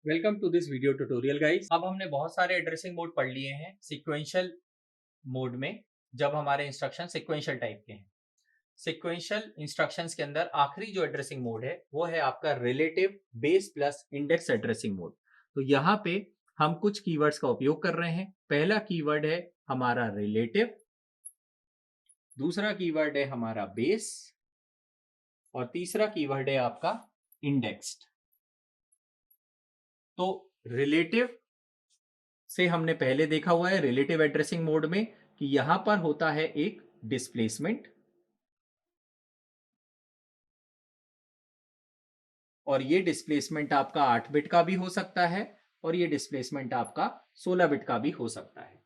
Welcome to this video tutorial guys. अब हमने बहुत सारे एड्रेसिंग मोड पढ़ लिए हैं सिक्वेंशियल मोड में, जब हमारे इंस्ट्रक्शन सिक्वेंशियल टाइप के हैं। सिक्वेंशियल इंस्ट्रक्शंस के अंदर आखिरी जो एड्रेसिंग मोड है वो है आपका relative base plus index addressing mode. तो यहाँ पे हम कुछ कीवर्ड्स का उपयोग कर रहे हैं। पहला कीवर्ड है हमारा रिलेटिव, दूसरा कीवर्ड है हमारा बेस और तीसरा कीवर्ड है आपका इंडेक्स्ड। तो रिलेटिव से हमने पहले देखा हुआ है रिलेटिव एड्रेसिंग मोड में कि यहां पर होता है एक डिस्प्लेसमेंट, और ये डिस्प्लेसमेंट आपका 8 बिट का भी हो सकता है और ये डिस्प्लेसमेंट आपका 16 बिट का भी हो सकता है।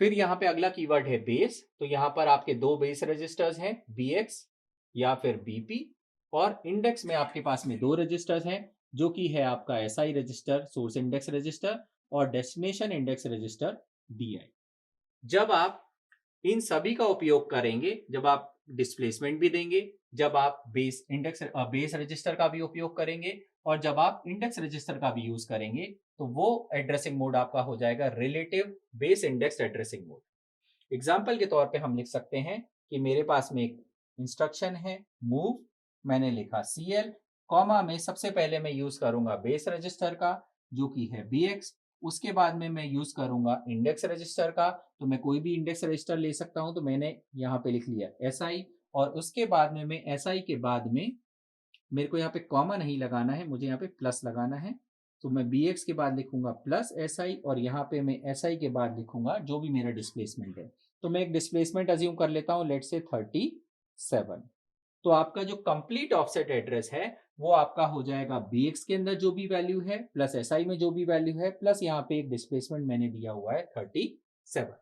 फिर यहां पे अगला कीवर्ड है बेस। तो यहां पर आपके दो बेस रजिस्टर्स हैं, बीएक्स या फिर बीपी, और इंडेक्स में आपके पास में दो रजिस्टर्स हैं जो कि है आपका SI register, source index register, और डेस्टिनेशन इंडेक्स रजिस्टर डीआई। जब आप इन सभी का उपयोग करेंगे, जब आप डिस्प्लेसमेंट भी देंगे, जब आप बेस रजिस्टर का भी उपयोग करेंगे और जब आप इंडेक्स रजिस्टर का भी यूज करेंगे, तो वो एड्रेसिंग मोड आपका हो जाएगा relative base index addressing mode. Example के तौर पे हम लिख सकते हैं कि मेरे पास में एक इंस्ट्रक्शन है मूव, मैंने लिखा सीएल, कॉमा में सबसे पहले मैं यूज करूंगा बेस रजिस्टर का जो कि है बीएक्स, उसके बाद में मैं यूज करूंगा इंडेक्स रजिस्टर का। तो मैं कोई भी इंडेक्स रजिस्टर ले सकता हूं, तो मैंने यहाँ पे लिख लिया एसआई, और उसके बाद में मैं एसआई के बाद में मेरे को यहाँ पे कॉमा नहीं लगाना है, मुझे यहाँ पे प्लस लगाना है। तो मैं बी एक्स के बाद लिखूंगा प्लस एस आई, और यहाँ पे मैं एस आई के बाद लिखूंगा जो भी मेरा डिस्प्लेसमेंट है। तो मैं एक डिस्प्लेसमेंट अज्यूम कर लेता हूँ, लेट से 37। तो आपका जो कंप्लीट ऑफसेट एड्रेस है वो आपका हो जाएगा बी एक्स के अंदर जो भी वैल्यू है प्लस एस आई में जो भी वैल्यू है प्लस यहाँ पे एक डिस्प्लेसमेंट मैंने दिया हुआ है 37।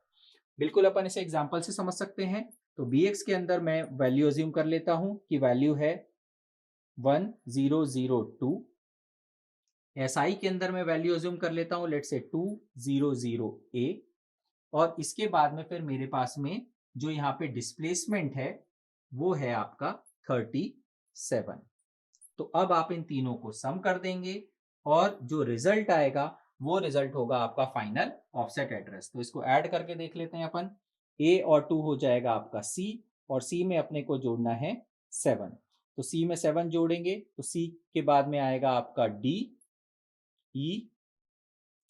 बिल्कुल अपन इसे एग्जाम्पल से समझ सकते हैं। तो बी एक्स के अंदर मैं वैल्यू अज्यूम कर लेता हूं कि वैल्यू है 1002। एसआई के अंदर मैं वैल्यू अज्यूम कर लेता हूं लेट से 200A, और इसके बाद में फिर मेरे पास में जो यहाँ पे डिस्प्लेसमेंट है वो है आपका 37। तो अब आप इन तीनों को सम कर देंगे और जो रिजल्ट आएगा वो रिजल्ट होगा आपका फाइनल ऑफसेट एड्रेस। तो इसको ऐड करके देख लेते हैं अपन। ए और 2 हो जाएगा आपका सी, और सी में अपने को जोड़ना है 7। तो सी में 7 जोड़ेंगे तो सी के बाद में आएगा आपका डी, ई,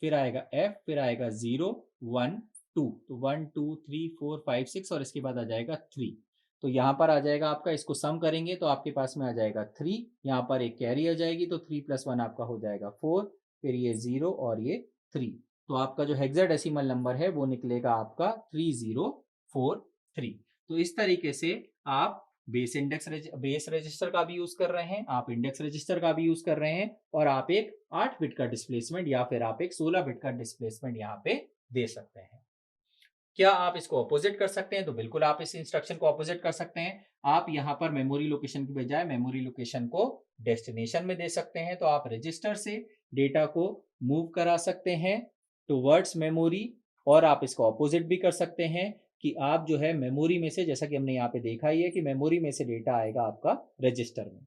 फिर आएगा एफ, फिर आएगा 0 1 2। तो 1 2 3 4 5 6 और इसके बाद आ जाएगा 3। तो यहाँ पर आ जाएगा आपका, इसको सम करेंगे तो आपके पास में आ जाएगा 3, यहाँ पर एक कैरी आ जाएगी तो 3 + 1 आपका हो जाएगा 4, फिर ये 0 और ये 3। तो आपका जो हेक्साडेसिमल नंबर है वो निकलेगा आपका 3043। तो इस तरीके से आप बेस रजिस्टर का भी यूज कर रहे हैं, आप इंडेक्स रजिस्टर का भी यूज कर रहे हैं, और आप एक 8 बिट का डिस्प्लेसमेंट या फिर आप एक 16 बिट का डिस्प्लेसमेंट यहाँ पे दे सकते हैं। क्या आप इसको अपोजिट कर सकते हैं? तो बिल्कुल आप इस इंस्ट्रक्शन को अपोजिट कर सकते हैं। आप यहाँ पर मेमोरी लोकेशन की बजाय मेमोरी लोकेशन को डेस्टिनेशन में दे सकते हैं। तो आप रजिस्टर से डेटा को मूव करा सकते हैं टुवर्ड्स मेमोरी, और आप इसको अपोजिट भी कर सकते हैं कि आप जो है मेमोरी में से, जैसा कि हमने यहाँ पे देखा ही है कि मेमोरी में से डेटा आएगा आपका रजिस्टर में।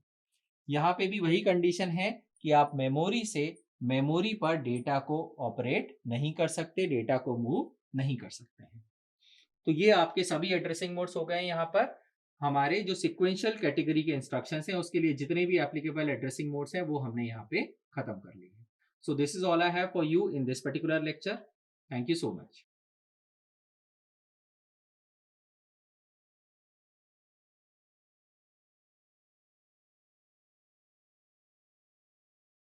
यहाँ पे भी वही कंडीशन है कि आप मेमोरी से मेमोरी पर डेटा को ऑपरेट नहीं कर सकते, डेटा को मूव नहीं कर सकते हैं। तो ये आपके सभी एड्रेसिंग मोड्स हो गए यहाँ पर। हमारे जो सिक्वेंशियल कैटेगरी के इंस्ट्रक्शंस हैं उसके लिए जितने भी एप्लीकेबल एड्रेसिंग मोड्स हैं वो हमने यहाँ पे खत्म कर लिए हैं। So this is all I have for you in this particular lecture. Thank you so much.